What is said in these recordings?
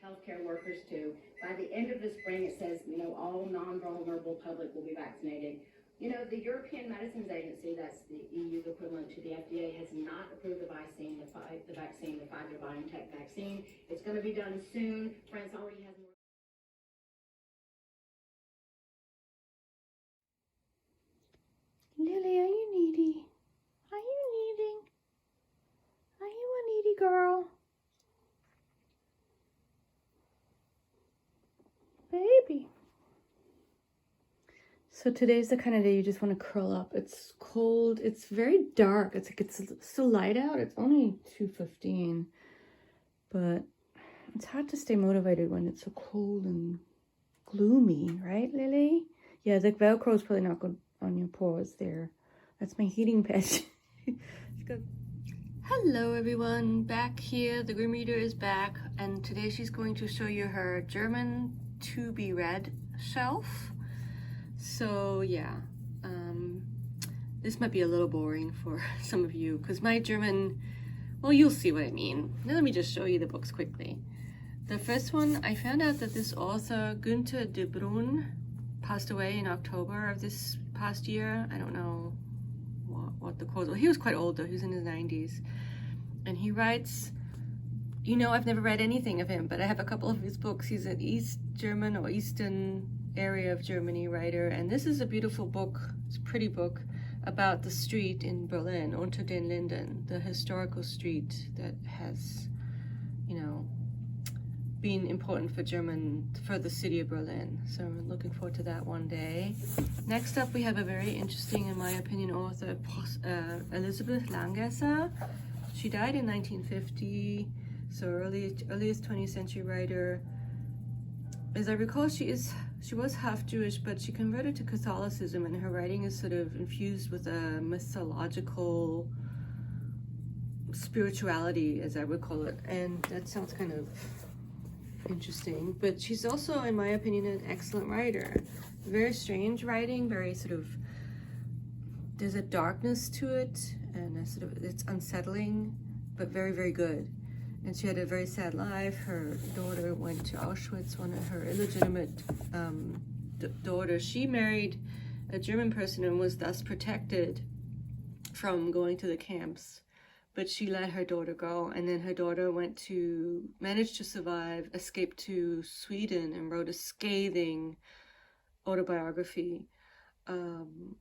healthcare workers too. By the end of the spring, it says, all non-vulnerable public will be vaccinated. The European Medicines Agency, that's the EU's equivalent to the FDA, has not approved the vaccine, the Pfizer-BioNTech vaccine. It's going to be done soon. France already has more. Lily, are you needy? Are you needing? Are you a needy girl? Baby. So today's the kind of day you just want to curl up. It's cold. It's very dark. It's like it's still light out. It's only 2:15. But it's hard to stay motivated when it's so cold and gloomy, right, Lily? Yeah, the Velcro is probably not good on your paws there. That's my heating pad. Hello everyone, back here. The Grim Reader is back, and today she's going to show you her German to be read shelf. So yeah, this might be a little boring for some of you because my German, well, you'll see what I mean. Now let me just show you the books quickly. The first one, I found out that this author, Günther de Brun, passed away in October of this past year. I don't know what the cause was. He was quite old though, he was in his 90s. And he writes, I've never read anything of him, but I have a couple of his books. He's an East German or Eastern area of Germany writer. And this is a beautiful book, it's a pretty book, about the street in Berlin, Unter den Linden, the historical street that has, been important for the city of Berlin. So I'm looking forward to that one day. Next up, we have a very interesting, in my opinion, author, Elisabeth Langesser. She died in 1950, so earliest 20th century writer. As I recall, she was half Jewish, but she converted to Catholicism, and her writing is sort of infused with a mythological spirituality, as I would call it, and that sounds kind of interesting. But she's also, in my opinion, an excellent writer. Very strange writing, very sort of, there's a darkness to it, and it's unsettling, but very, very good. And she had a very sad life. Her daughter went to Auschwitz, one of her illegitimate daughters. She married a German person and was thus protected from going to the camps. But she let her daughter go, and then her daughter managed to survive, escaped to Sweden, and wrote a scathing autobiography. And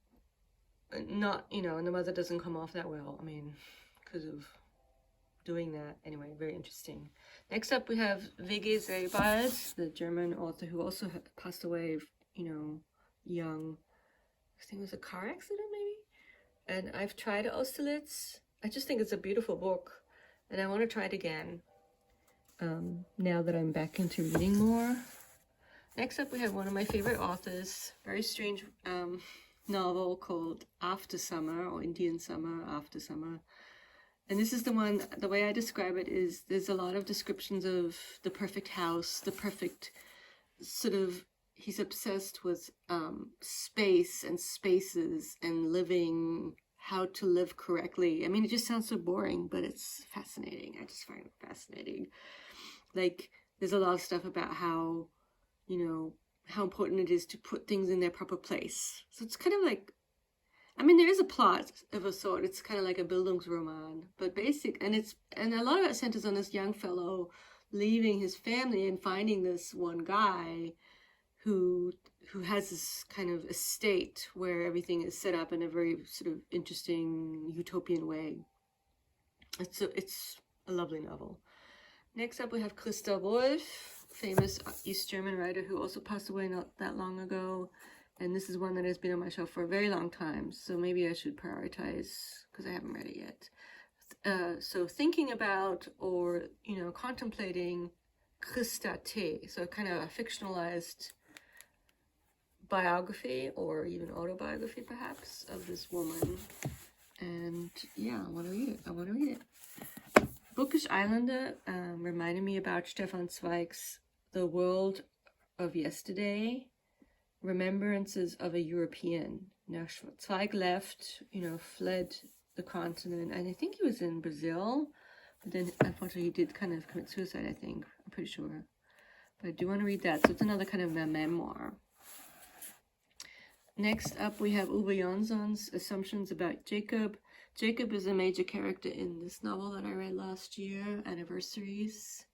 the mother doesn't come off that well, because of doing that. Anyway, very interesting. Next up, we have W.G. Sebald, the German author who also passed away, young. I think it was a car accident, maybe? And I've tried Austerlitz. I just think it's a beautiful book, and I want to try it again now that I'm back into reading more. Next up, we have one of my favorite authors, very strange novel called After Summer, or Indian Summer, After Summer. And this is the one, the way I describe it is there's a lot of descriptions of the perfect house, the perfect sort of, he's obsessed with space and spaces and living, how to live correctly. It just sounds so boring, but it's fascinating. I just find it fascinating. Like, there's a lot of stuff about how, how important it is to put things in their proper place. So it's kind of like, there is a plot of a sort. It's kind of like a Bildungsroman, but basic, and a lot of it centers on this young fellow leaving his family and finding this one guy who has this kind of estate where everything is set up in a very sort of interesting utopian way. It's a lovely novel. Next up, we have Christa Wolf, famous East German writer who also passed away not that long ago. And this is one that has been on my shelf for a very long time, so maybe I should prioritize because I haven't read it yet. So thinking about or, contemplating Christa T, so kind of a fictionalized biography or even autobiography perhaps of this woman. And yeah, I want to read it. Bookish Islander reminded me about Stefan Zweig's The World of Yesterday, Remembrances of a European. Now, Zweig left, fled the continent, and I think he was in Brazil, but then unfortunately he did kind of commit suicide, I think, I'm pretty sure. But I do want to read that. So it's another kind of a memoir. Next up, we have Uwe Jansson's Assumptions About Jacob. Jacob is a major character in this novel that I read last year, Anniversaries.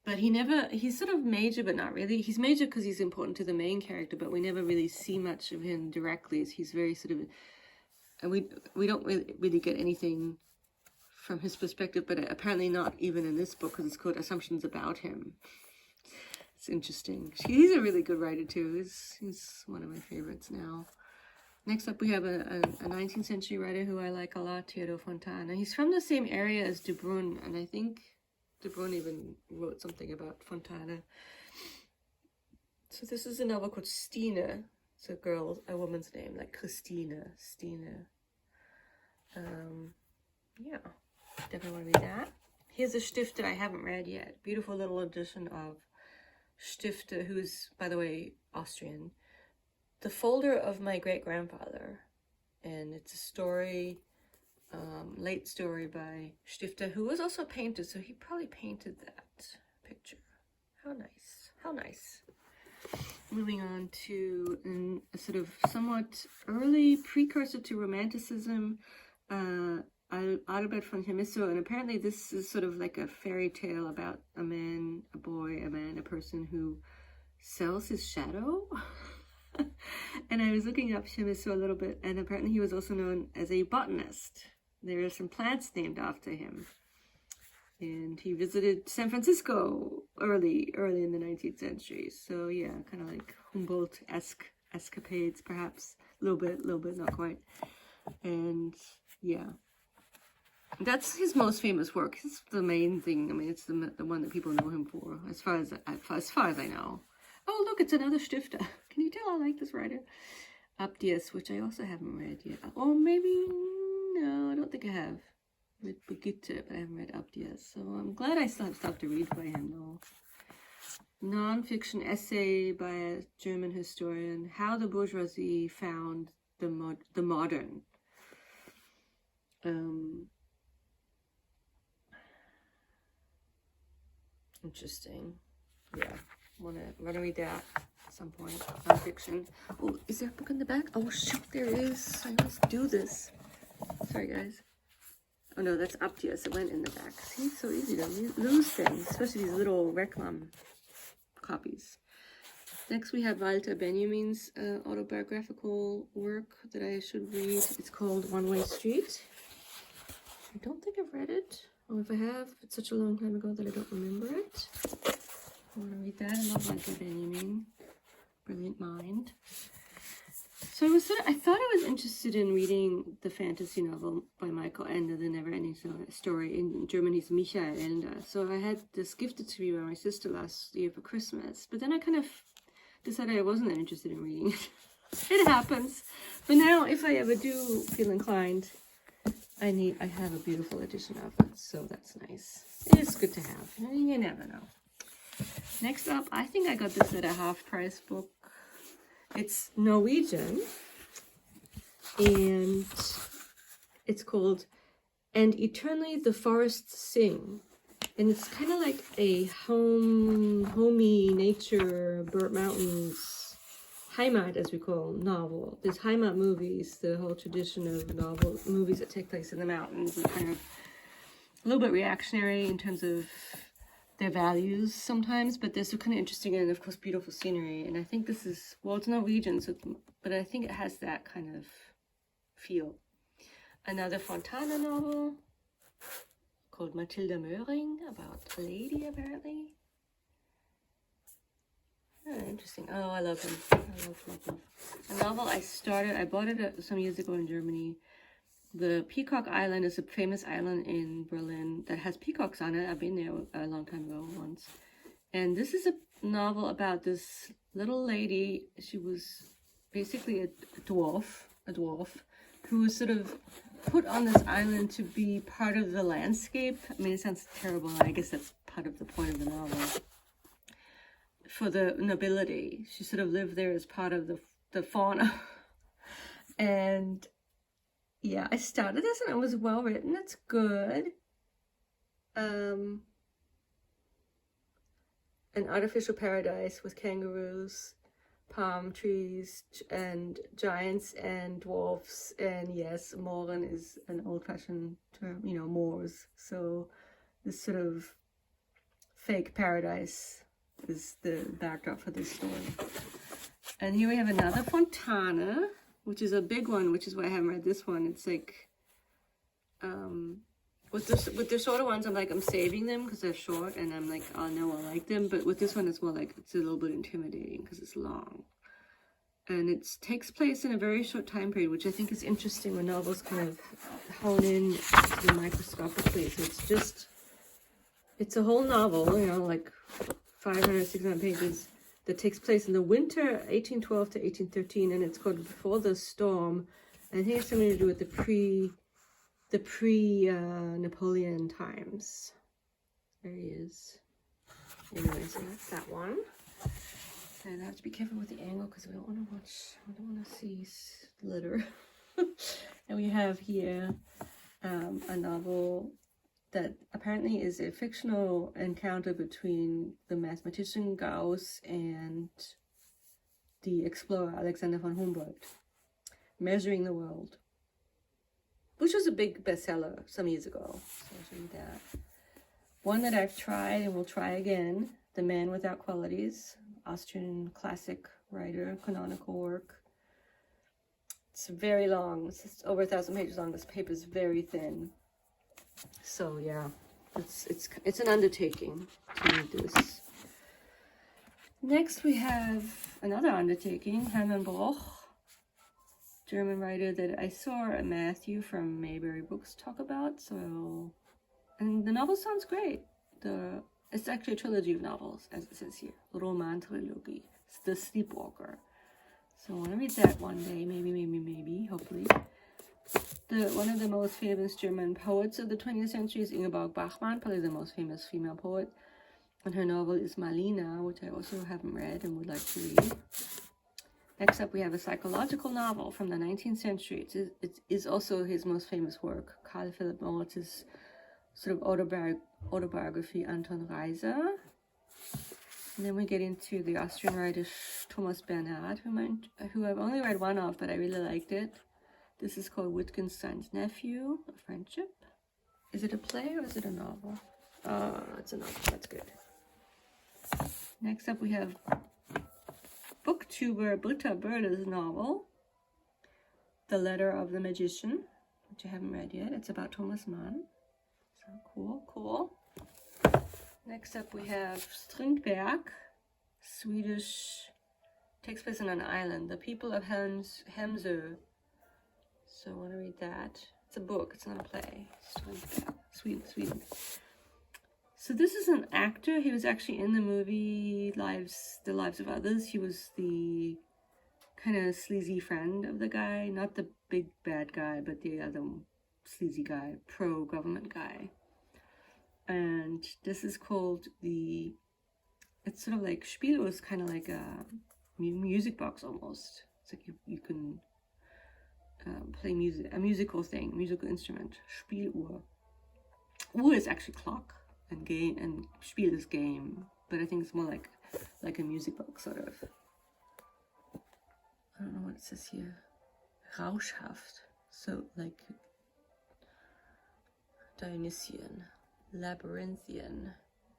But he's sort of major, but not really. He's major because he's important to the main character, but we never really see much of him directly. He's very sort of, and we don't really get anything from his perspective, but apparently not even in this book, because it's called Assumptions About Him. It's interesting. He's a really good writer too. He's one of my favorites now. Next up, we have a 19th century writer who I like a lot, Theodor Fontana. He's from the same area as De Bruyn, and I think De Bruyn even wrote something about Fontana. So this is a novel called Stine. It's a woman's name, like Christina, Stine. Yeah, definitely want to read that. Here's a Stifter I haven't read yet. Beautiful little edition of Stifter, who's, by the way, Austrian. The Folder of My Great-Grandfather. And it's a story, late story by Stifter, who was also a painter, so he probably painted that picture. How nice. How nice. Moving on to a sort of somewhat early precursor to Romanticism, Adalbert von Chamisso, and apparently this is sort of like a fairy tale about a man, a boy, a person who sells his shadow. And I was looking up Chamisso a little bit, and apparently he was also known as a botanist. There are some plants named after him. And he visited San Francisco early in the 19th century. So yeah, kind of like Humboldt-esque escapades, perhaps. A little bit, not quite. And yeah, that's his most famous work. It's the main thing. I mean, it's the one that people know him for, as far as I know. Oh, look, it's another Stifter. Can you tell I like this writer? Abdias, which I also haven't read yet. Or maybe, no, I don't think I have. Read Brigitte, but I haven't read Abdias. So I'm glad I still have stuff to read by him, though. Non-fiction essay by a German historian, How the Bourgeoisie Found the Modern. Interesting. Yeah, wanna read that at some point. Non-fiction. Oh, is there a book in the back? Oh shoot, there is. I always do this. Sorry, guys. Oh no, that's Abdias. It went in the back. See, it's so easy to lose things, especially these little Reclam copies. Next, we have Walter Benjamin's autobiographical work that I should read. It's called One Way Street. I don't think I've read it. Or if I have, it's such a long time ago that I don't remember it. I want to read that. I love Walter Benjamin. Brilliant mind. So I thought I was interested in reading the fantasy novel by Michael Ende, The Never-Ending Story. In German, he's Michael Ende. So I had this gifted to me by my sister last year for Christmas. But then I kind of decided I wasn't that interested in reading it. It happens. But now, if I ever do feel inclined, I have a beautiful edition of it. So that's nice. It is good to have. You never know. Next up, I think I got this at a half-price book. It's Norwegian, and it's called And Eternally the Forests Sing. And it's kind of like a homey nature, Burt Mountains, Heimat as we call novel. There's Heimat movies, the whole tradition of movies that take place in the mountains, and kind of a little bit reactionary in terms of their values sometimes, but they're so kind of interesting, and of course beautiful scenery. And I think this is, well, it's Norwegian, so but I think it has that kind of feel. Another Fontana novel called Mathilda Möhring, about a lady apparently. Oh, interesting. Oh, I love him. I love him. A novel I bought it some years ago in Germany. The Peacock Island is a famous island in Berlin that has peacocks on it. I've been there a long time ago once. And this is a novel about this little lady. She was basically a dwarf, who was sort of put on this island to be part of the landscape. I mean, it sounds terrible. I guess that's part of the point of the novel. For the nobility. She sort of lived there as part of the fauna. And yeah, I started this and it was well written. It's good. an artificial paradise with kangaroos, palm trees, and giants and dwarfs. And yes, Mohren is an old-fashioned term, you know, Moors. So this sort of fake paradise is the backdrop for this story. And here we have another Fontana, which is a big one, which is why I haven't read this one. It's like, with the shorter ones, I'm saving them because they're short, and I'm like, oh no, I like them. But with this one, it's more like, it's a little bit intimidating because it's long. And it takes place in a very short time period, which I think is interesting when novels kind of hone in to microscopically. So it's a whole novel, you know, like 500, 600 pages that takes place in the winter 1812 to 1813, and it's called Before the Storm. And I think it's something to do with the pre-Napoleon times. There he is. Anyways, so that's that one. And I have to be careful with the angle because we don't want to see litter. And we have here a novel that apparently is a fictional encounter between the mathematician Gauss and the explorer Alexander von Humboldt, Measuring the World, which was a big bestseller some years ago. So I'll show you that. One that I've tried and will try again, The Man Without Qualities, Austrian classic writer, canonical work. It's very long. It's over 1,000 pages long. This paper is very thin. So yeah, it's an undertaking to read this. Next we have another undertaking, Hermann Broch, German writer that I saw Matthew from Mayberry Books talk about. So, and the novel sounds great. It's actually a trilogy of novels, as it says here, Roman Trilogy. It's The Sleepwalker. So I want to read that one day, maybe, hopefully. One of the most famous German poets of the 20th century is Ingeborg Bachmann, probably the most famous female poet. And her novel is Malina, which I also haven't read and would like to read. Next up, we have a psychological novel from the 19th century. It is also his most famous work, Karl Philipp Moritz's sort of autobiography, Anton Reiser. And then we get into the Austrian writer Thomas Bernhard, who I've only read one of, but I really liked it. This is called Wittgenstein's Nephew, A Friendship. Is it a play or is it a novel? It's a novel. That's good. Next up, we have booktuber Britta Böhle's novel, The Letter of the Magician, which I haven't read yet. It's about Thomas Mann. So cool. Next up, we have Strindberg, Swedish, takes place on an island, The People of Hemsö. So I want to read that. It's a book, it's not a play. Sweden. So this is an actor. He was actually in the movie The Lives of Others. He was the kind of sleazy friend of the guy. Not the big bad guy, but the other sleazy guy, pro-government guy. And this is called it's sort of like, Spieluhr is kind of like a music box almost. It's like you can play music, a musical thing, musical instrument. Spieluhr. Uhr is actually clock, and game, and Spiel is game, but I think it's more like a music box sort of. I don't know what it says here. Rauschhaft. So like Dionysian, Labyrinthian.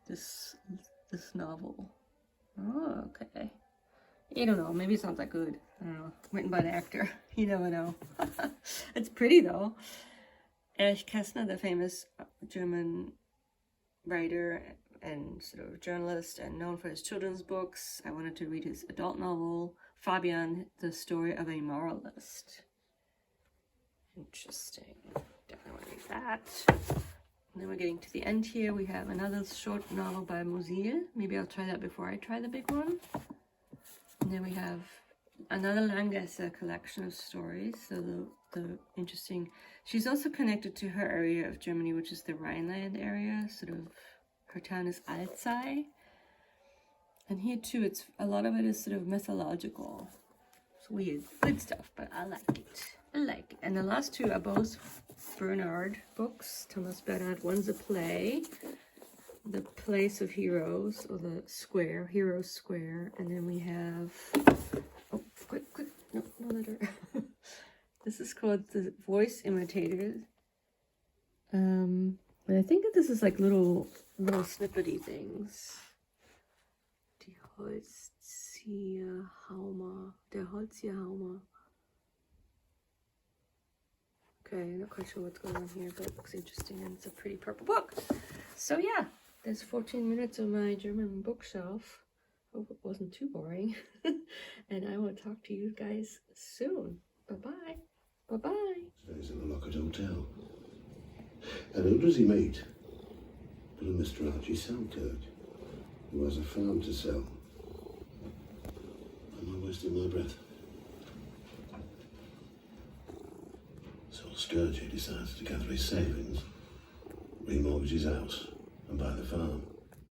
This novel. Oh, okay. You don't know, maybe it's not that good. I don't know. Written by an actor. You never know. It's pretty though. Erich Kästner, the famous German writer and sort of journalist and known for his children's books. I wanted to read his adult novel, Fabian, The Story of a Moralist. Interesting. Definitely want to read that. And then we're getting to the end here. We have another short novel by Musil. Maybe I'll try that before I try the big one. And then we have another Langesser collection of stories. So the interesting, she's also connected to her area of Germany, which is the Rhineland area. Sort of, her town is Alzey. And here too, a lot of it is sort of mythological. It's weird, good stuff, but I like it. And the last two are both Bernhard books. Thomas Bernhard, one's a play. the Place of Heroes, or the Square, Heroes Square, and then we have, oh, quick, no letter. This is called the Voice Imitators. And I think that this is like little snippety things. Die Holztierhaumer. Der Holztierhaumer. Okay, I'm not quite sure what's going on here, but it looks interesting, and it's a pretty purple book. So yeah, there's 14 minutes on my German bookshelf. Hope it wasn't too boring. And I will talk to you guys soon. Bye-bye. Bye-bye. Stays at the Lockett Hotel. And who does he meet? But a Mr. Archie Selkirk, who has a farm to sell. Am I wasting my breath? So Sturgey decides to gather his savings, remortgage his house, and buy the farm.